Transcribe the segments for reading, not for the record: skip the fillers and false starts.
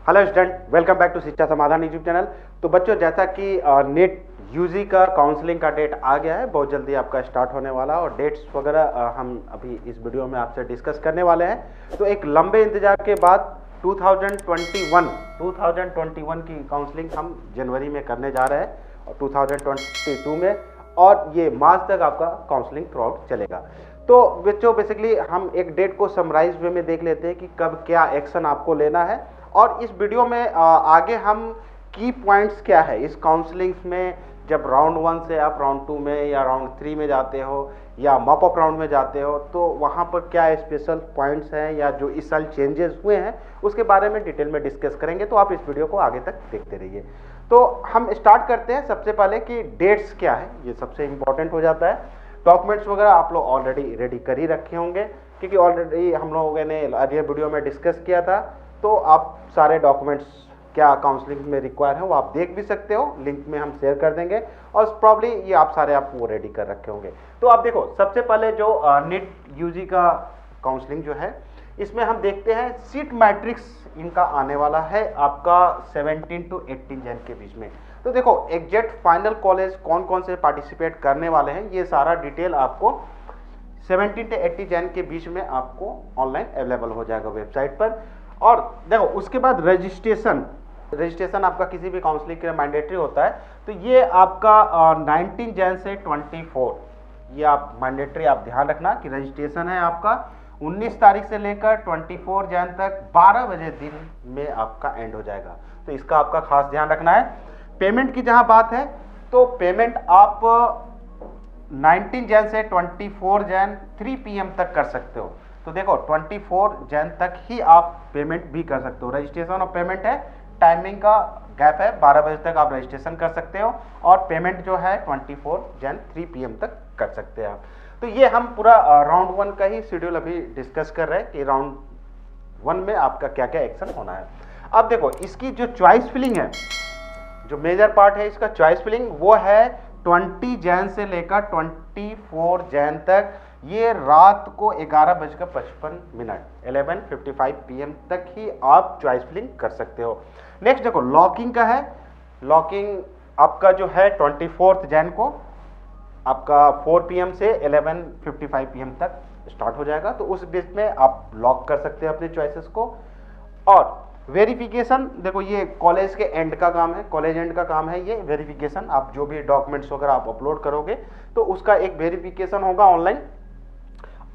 Hello student, welcome back to Shiksha Samadhan YouTube channel. तो बच्चों, जैसा कि नेट यूजी का काउंसलिंग का डेट आ गया है, बहुत जल्दी आपका स्टार्ट होने वाला है और डेट्स वगैरह हम अभी इस वीडियो में आपसे डिस्कस करने वाले हैं। तो एक लंबे इंतजार के बाद 2021 की काउंसलिंग हम जनवरी में करने जा रहे हैं और 2022 में, और ये मार्च तक आपका काउंसलिंग थ्रू आउट चलेगा। तो बच्चों, बेसिकली हम एक डेट को समराइज वे में देख लेते हैं कि कब क्या एक्शन आपको लेना है, और इस वीडियो में आगे हम की पॉइंट्स क्या है इस काउंसलिंग में। जब राउंड 1 से आप राउंड 2 में या राउंड 3 में जाते हो या मॉप अप राउंड में जाते हो, तो वहाँ पर क्या स्पेशल पॉइंट्स हैं या जो इस साल चेंजेस हुए हैं उसके बारे में डिटेल में डिस्कस करेंगे। तो आप इस वीडियो को आगे तक देखते रहिए। तो हम स्टार्ट करते हैं सबसे पहले कि डेट्स क्या है, ये सबसे इंपॉर्टेंट हो जाता है। डॉक्यूमेंट्स वगैरह आप लोग ऑलरेडी रेडी कर ही रखे होंगे, क्योंकि ऑलरेडी हम लोगों ने अगले वीडियो में डिस्कस किया था। तो आप सारे डॉक्यूमेंट्स क्या काउंसलिंग में रिक्वायर है वो आप देख भी सकते हो, लिंक में हम शेयर कर देंगे, और प्रॉब्ली ये आप सारे आप वो रेडी कर रखे होंगे। तो आप देखो, सबसे पहले जो नेट यूजी का काउंसलिंग जो है, इसमें हम देखते हैं सीट मैट्रिक्स इनका आने वाला है आपका 17 to 18 जन के बीच में। तो देखो, एग्जैक्ट फाइनल कॉलेज कौन कौन से पार्टिसिपेट करने वाले हैं, ये सारा डिटेल आपको 17 से 80 जन के बीच में आपको ऑनलाइन अवेलेबल हो जाएगा वेबसाइट पर। और देखो, उसके बाद रजिस्ट्रेशन आपका किसी भी काउंसलिंग के लिए मैंडेटरी होता है। तो ये आपका 19 जन से 24, ये आप मैंडेटरी आप ध्यान रखना कि रजिस्ट्रेशन है आपका 19 तारीख से लेकर 24 जन तक 12 बजे दिन में आपका एंड हो जाएगा। तो इसका आपका खास ध्यान रखना है। पेमेंट की जहां बात है, तो पेमेंट आप 19 जन से 24 जन 3 PM तक कर सकते हो। तो देखो, 24 जन तक ही आप पेमेंट भी कर सकते हो। रजिस्ट्रेशन और पेमेंट है, टाइमिंग का गैप है, 12 बजे तक आप रजिस्ट्रेशन कर सकते हो और पेमेंट जो है 24 जन 3 PM तक कर सकते हैं आप। तो ये हम पूरा राउंड 1 का ही शेड्यूल अभी डिस्कस कर रहे हैं कि राउंड 1 में आपका क्या क्या एक्शन होना है। अब देखो, इसकी जो चॉइस फिलिंग है, जो मेजर पार्ट है इसका चॉइस फिलिंग, वो है 20 जैन से लेकर 24 जैन तक। ये रात को 11:55 11:55 PM तक ही आप चॉइस फिलिंग कर सकते हो। नेक्स्ट देखो, लॉकिंग का है। लॉकिंग आपका जो है 24 जैन को आपका 4 PM से 11:55 PM तक स्टार्ट हो जाएगा। तो उस बीच में आप लॉक कर सकते हैं अपने चॉइसेस को। और वेरिफिकेशन, देखो ये कॉलेज के एंड का काम है, कॉलेज एंड का काम है ये वेरिफिकेशन। आप जो भी डॉक्यूमेंट्स वगैरह आप अपलोड करोगे तो उसका एक वेरिफिकेशन होगा ऑनलाइन,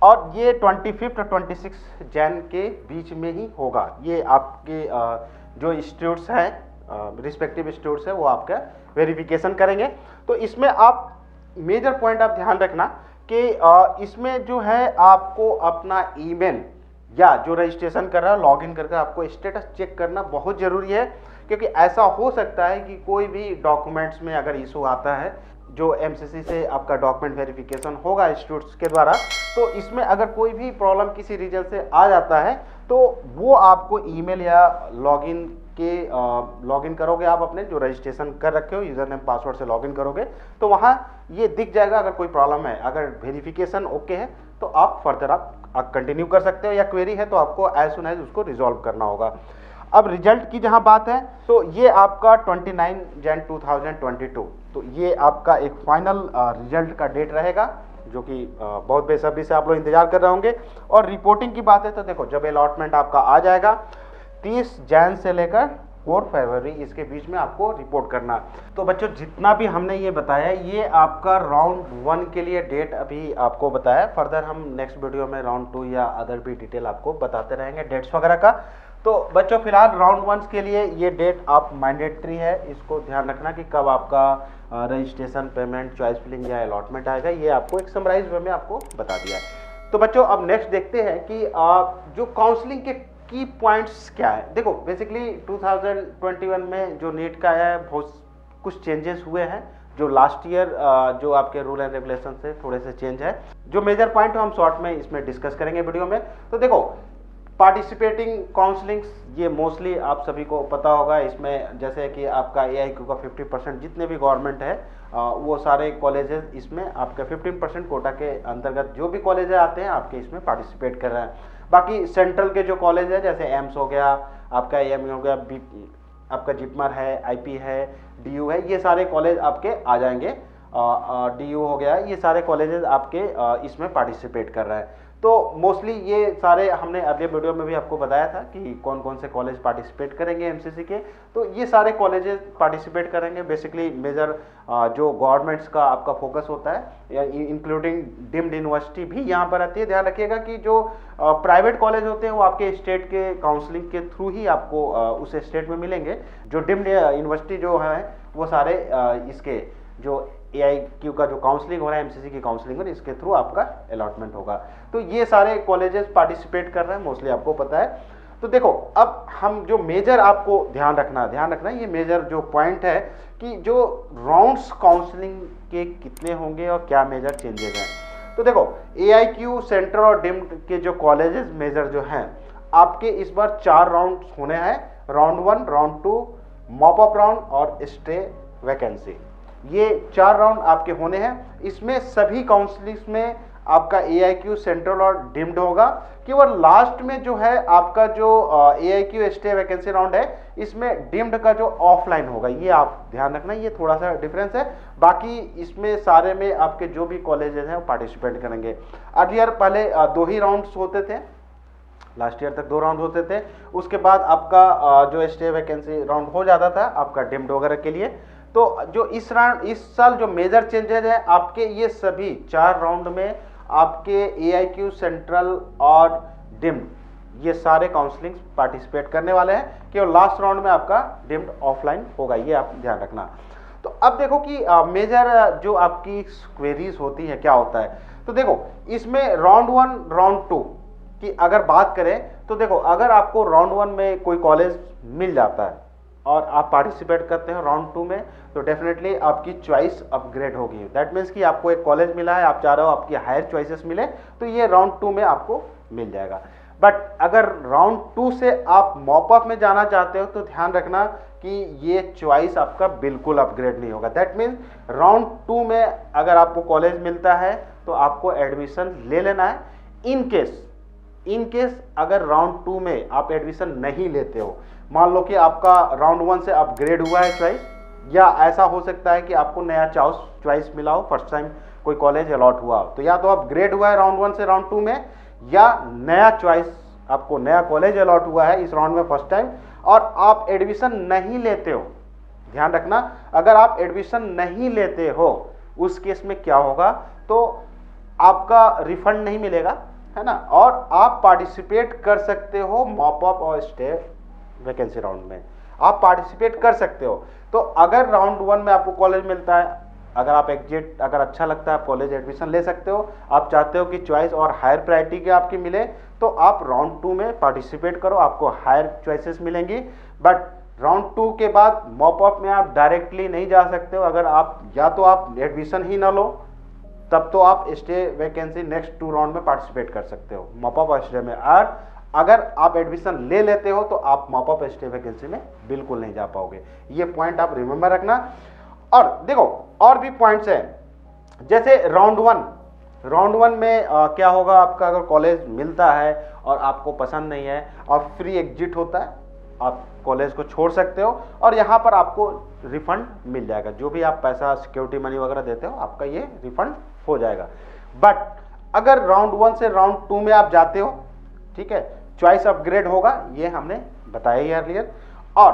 और ये 25 और 26 जैन के बीच में ही होगा। ये आपके जो इंस्टीट्यूट्स हैं, रिस्पेक्टिव इंस्टीट्यूट्स है, वो आपका वेरिफिकेशन करेंगे। तो इसमें आप मेजर पॉइंट आप ध्यान रखना कि इसमें जो है आपको अपना ईमेल या जो रजिस्ट्रेशन कर रहा है लॉगिन करके आपको स्टेटस चेक करना बहुत ज़रूरी है, क्योंकि ऐसा हो सकता है कि कोई भी डॉक्यूमेंट्स में अगर इशू आता है, जो एमसीसी से आपका डॉक्यूमेंट वेरिफिकेशन होगा इंस्टीट्यूट्स के द्वारा, तो इसमें अगर कोई भी प्रॉब्लम किसी रीजन से आ जाता है तो वो आपको ईमेल या लॉगिन करोगे आप अपने जो रजिस्ट्रेशन कर रखे हो यूजर नेम पासवर्ड से लॉगिन करोगे, तो वहाँ ये दिख जाएगा अगर कोई प्रॉब्लम है। अगर वेरिफिकेशन ओके है तो आप फर्दर आप कंटिन्यू कर सकते हो, या क्वेरी है तो आपको एज सुन एज उसको रिजॉल्व करना होगा। अब रिजल्ट की जहां बात है, तो ये आपका 29 जन 2022, तो ये आपका एक फाइनल रिजल्ट का डेट रहेगा, जो कि बहुत बेसब्री से आप लोग इंतजार कर रहे होंगे। और रिपोर्टिंग की बात है, तो देखो जब अलॉटमेंट आपका आ जाएगा 30 जैन से लेकर 4 फरवरी इसके बीच में आपको रिपोर्ट करना। तो बच्चों, जितना भी हमने ये बताया, ये आपका राउंड 1 के लिए डेट अभी आपको बताया। फर्दर हम नेक्स्ट वीडियो में राउंड 2 या अदर भी डिटेल आपको बताते रहेंगे डेट्स वगैरह का। तो बच्चों, फिलहाल राउंड 1 के लिए ये डेट आप मैंडेटरी है, इसको ध्यान रखना कि कब आपका रजिस्ट्रेशन, पेमेंट, चॉइस फिलिंग या अलॉटमेंट आएगा। ये आपको एक समराइज वे में आपको बता दिया है। तो बच्चों, अब नेक्स्ट देखते हैं कि जो काउंसलिंग के की पॉइंट्स क्या है। देखो, बेसिकली 2021 में जो नीट का है, बहुत कुछ चेंजेस हुए हैं। जो लास्ट ईयर जो आपके रूल एंड रेगुलेशन से थोड़े से चेंज है। जो मेजर पॉइंट हम शॉर्ट में इसमें डिस्कस करेंगे वीडियो में। तो देखो, पार्टिसिपेटिंग काउंसलिंग्स, ये मोस्टली आप सभी को पता होगा। इसमें जैसे कि आपका AIQ का 50% जितने भी गवर्नमेंट है वो सारे कॉलेजेस इसमें आपका 15% कोटा के अंतर्गत जो भी कॉलेज आते हैं आपके इसमें पार्टिसिपेट कर रहे हैं। बाकी सेंट्रल के जो कॉलेज है, जैसे एम्स हो गया, आपका एएमयू हो गया, आपका जिपमर है, आईपी है, डीयू है, ये सारे कॉलेज आपके आ जाएंगे। डीयू हो गया, ये सारे कॉलेजेस आपके इसमें पार्टिसिपेट कर रहे हैं। तो मोस्टली ये सारे हमने अगले वीडियो में भी आपको बताया था कि कौन कौन से कॉलेज पार्टिसिपेट करेंगे एमसीसी के। तो ये सारे कॉलेजेस पार्टिसिपेट करेंगे। बेसिकली मेजर जो गवर्नमेंट्स का आपका फोकस होता है, इंक्लूडिंग डीम्ड यूनिवर्सिटी भी यहाँ पर आती है। ध्यान रखिएगा कि जो प्राइवेट कॉलेज होते हैं वो आपके स्टेट के काउंसलिंग के थ्रू ही आपको उस स्टेट में मिलेंगे। जो डीम्ड यूनिवर्सिटी जो है वो सारे इसके जो AIQ का जो काउंसलिंग हो रहा है, एमसीसी की काउंसलिंग हो रही है, इसके थ्रू आपका अलॉटमेंट होगा। तो ये सारे कॉलेजेस पार्टिसिपेट कर रहे हैं, मोस्टली आपको पता है। तो देखो अब हम जो मेजर आपको ध्यान रखना ये मेजर जो पॉइंट है कि जो राउंड्स काउंसलिंग के कितने होंगे और क्या मेजर चेंजेस हैं। तो देखो AIQ, सेंट्रल और डीम्ड के जो कॉलेजेस मेजर जो हैं आपके इस बार 4 राउंड होने हैं। Round 1, round 2, mop up round और स्टे वैकेंसी, ये 4 राउंड आपके होने हैं। इसमें सभी काउंसलिंग्स में आपका AIQ, सेंट्रल और डीम्ड होगा। केवल लास्ट में जो है आपका जो AIQ स्टे वैकेंसी राउंड है, इसमें डीम्ड का जो ऑफलाइन होगा, ये आप ध्यान रखना, ये थोड़ा सा डिफरेंस है। बाकी इसमें सारे में आपके जो भी कॉलेजेस हैं वो पार्टिसिपेट करेंगे। अर्लियर पहले 2 ही राउंड्स होते थे, लास्ट ईयर तक 2 राउंड होते थे। उसके बाद आपका जो स्टे वैकेंसी राउंड हो जाता था आपका डीम्ड वगैरह के लिए। तो जो इस साल जो मेजर चेंजेस है आपके, ये सभी 4 राउंड में आपके AIQ, सेंट्रल और डीम्ड ये सारे काउंसलिंग पार्टिसिपेट करने वाले हैं। केवल लास्ट राउंड में आपका डीम्ड ऑफलाइन होगा, ये आप ध्यान रखना। तो अब देखो कि मेजर जो आपकी क्वेरीज होती है क्या होता है। तो देखो इसमें राउंड 1, राउंड 2 की अगर बात करें तो देखो अगर आपको राउंड 1 में कोई कॉलेज मिल जाता है और आप पार्टिसिपेट करते हैं राउंड 2 में, तो डेफिनेटली आपकी चॉइस अपग्रेड होगी। दैट मीन्स कि आपको एक कॉलेज मिला है, आप चाह रहे हो आपकी हायर चॉइसेस मिले, तो ये राउंड 2 में आपको मिल जाएगा। बट अगर राउंड 2 से आप मॉप अप में जाना चाहते हो तो ध्यान रखना कि ये चॉइस आपका बिल्कुल अपग्रेड नहीं होगा। दैट मीन्स राउंड 2 में अगर आपको कॉलेज मिलता है तो आपको एडमिशन ले लेना है। इन केस अगर राउंड 2 में आप एडमिशन नहीं लेते हो, मान लो कि आपका राउंड 1 से अपग्रेड हुआ है चॉइस, या ऐसा हो सकता है कि आपको नया चॉइस मिला हो, फर्स्ट टाइम कोई कॉलेज अलॉट हुआ हो, तो या तो अपग्रेड हुआ है राउंड 1 से राउंड 2 में, या नया चॉइस आपको नया कॉलेज अलॉट हुआ है इस राउंड में फर्स्ट टाइम और आप एडमिशन नहीं लेते हो। ध्यान रखना, अगर आप एडमिशन नहीं लेते हो उस केस में क्या होगा, तो आपका रिफंड नहीं मिलेगा, है ना, और आप पार्टिसिपेट कर सकते हो मॉप अप और स्टे वैकेंसी राउंड में, आप पार्टिसिपेट कर सकते हो। तो अगर राउंड 1 में आपको कॉलेज मिलता है, अगर आप एग्जिट अगर अच्छा लगता है आप कॉलेज एडमिशन ले सकते हो, आप चाहते हो कि चॉइस और हायर प्रायोरिटी के आपकी मिले, तो आप राउंड 2 में पार्टिसिपेट करो, आपको हायर चॉइसेस मिलेंगी। बट राउंड 2 के बाद मॉप अप में आप डायरेक्टली नहीं जा सकते हो। अगर आप या तो आप एडमिशन ही ना लो, तब तो आप स्टे वैकेंसी नेक्स्ट 2 राउंड में पार्टिसिपेट कर सकते हो मॉप अप और स्टे में। और अगर आप एडमिशन ले लेते हो तो आप मॉप अप स्टे वैकेंसी में बिल्कुल नहीं जा पाओगे। ये पॉइंट आप रिमेंबर रखना। और देखो और भी पॉइंट्स हैं, जैसे राउंड 1 में क्या होगा, आपका अगर कॉलेज मिलता है और आपको पसंद नहीं है और फ्री एग्जिट होता है, आप कॉलेज को छोड़ सकते हो और यहाँ पर आपको रिफंड मिल जाएगा। जो भी आप पैसा सिक्योरिटी मनी वगैरह देते हो आपका ये रिफंड हो जाएगा। बट अगर राउंड 1 से राउंड 2 में आप जाते हो, ठीक है, चॉइस अपग्रेड होगा, ये हमने बताया ही अर्लियर। और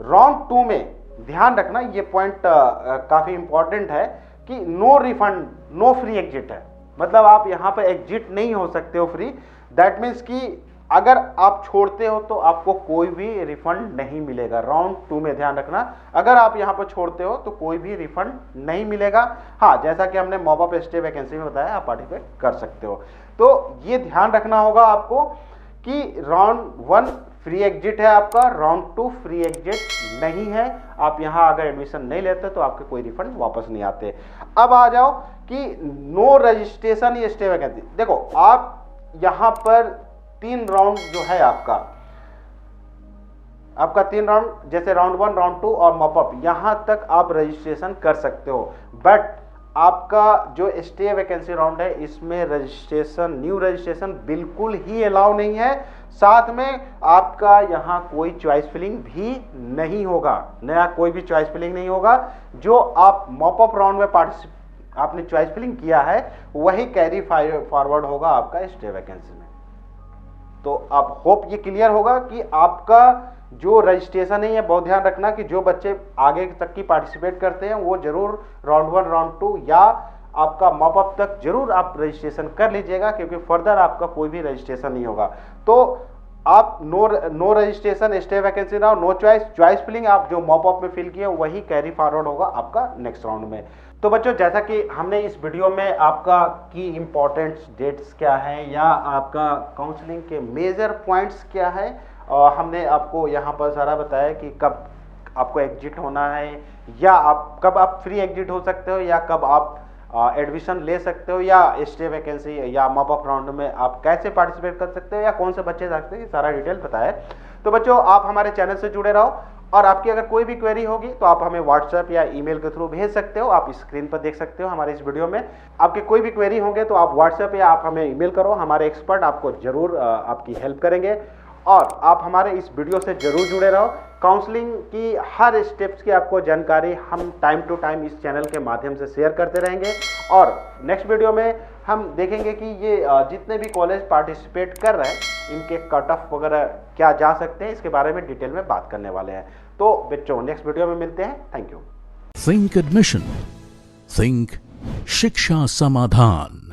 राउंड 2 में ध्यान रखना, ये पॉइंट काफी इंपॉर्टेंट है कि no refund no free exit है, मतलब आप यहाँ पर एग्जिट नहीं हो सकते हो फ्री। दैट मीन्स कि अगर आप छोड़ते हो तो आपको कोई भी रिफंड नहीं मिलेगा राउंड 2 में। ध्यान रखना, अगर आप यहाँ पर छोड़ते हो तो कोई भी रिफंड नहीं मिलेगा। हाँ, जैसा कि हमने मॉप अप स्टे वैकेंसी में बताया, आप पार्टिसिपेट कर सकते हो। तो ये ध्यान रखना होगा आपको कि राउंड 1 फ्री एग्जिट है आपका, राउंड 2 फ्री एग्जिट नहीं है। आप यहाँ अगर एडमिशन नहीं लेते तो आपके कोई रिफंड वापस नहीं आते। अब आ जाओ कि नो रजिस्ट्रेशन या स्टे वैकेंसी। देखो आप यहाँ पर 3 राउंड जो है आपका 3 राउंड, जैसे राउंड 1, राउंड 2 और मॉप अप, यहां तक आप रजिस्ट्रेशन कर सकते हो। बट आपका जो स्टे वैकेंसी राउंड है इसमें रजिस्ट्रेशन, न्यू रजिस्ट्रेशन बिल्कुल ही अलाउ नहीं है। साथ में आपका यहाँ कोई चॉइस फिलिंग भी नहीं होगा, नया कोई भी चॉइस फिलिंग नहीं होगा। जो आप मॉप अप राउंड में आपने चॉइस फिलिंग किया है वही कैरी फॉरवर्ड होगा आपका स्टे वैकेंसी में। तो आप होप ये क्लियर होगा कि आपका जो रजिस्ट्रेशन है, ये बहुत ध्यान रखना कि जो बच्चे आगे तक की पार्टिसिपेट करते हैं वो जरूर राउंड 1 राउंड 2 या आपका मॉप अप तक जरूर आप रजिस्ट्रेशन कर लीजिएगा, क्योंकि फर्दर आपका कोई भी रजिस्ट्रेशन नहीं होगा। तो आप no registration, stay vacancy now, no choice filling आप जो मॉप अप में फिल किया वही कैरी फॉरवर्ड होगा आपका नेक्स्ट राउंड में। तो बच्चों, जैसा कि हमने इस वीडियो में आपका की इंपॉर्टेंट डेट्स क्या है या आपका काउंसलिंग के मेजर पॉइंट्स क्या है, हमने आपको यहाँ पर सारा बताया कि कब आपको एग्जिट होना है या कब आप फ्री एग्जिट हो सकते हो या कब आप एडमिशन ले सकते हो या स्टे वैकेंसी या मॉप अप राउंड में आप कैसे पार्टिसिपेट कर सकते हो या कौन से बच्चे जा सकते हैं, ये सारा डिटेल बताया। तो बच्चों, आप हमारे चैनल से जुड़े रहो और आपकी अगर कोई भी क्वेरी होगी तो आप हमें व्हाट्सएप या ईमेल के थ्रू भेज सकते हो। आप स्क्रीन पर देख सकते हो हमारे इस वीडियो में। आपके कोई भी क्वेरी होंगे तो आप व्हाट्सएप या आप हमें ईमेल करो, हमारे एक्सपर्ट आपको जरूर आपकी हेल्प करेंगे। और आप हमारे इस वीडियो से जरूर जुड़े रहो। काउंसलिंग की हर स्टेप्स की आपको जानकारी हम टाइम टू टाइम इस चैनल के माध्यम से शेयर करते रहेंगे। और नेक्स्ट वीडियो में हम देखेंगे कि ये जितने भी कॉलेज पार्टिसिपेट कर रहे हैं इनके कट ऑफ वगैरह क्या जा सकते हैं, इसके बारे में डिटेल में बात करने वाले हैं। तो बच्चों, नेक्स्ट वीडियो में मिलते हैं। Thank you. Think admission, think शिक्षा समाधान।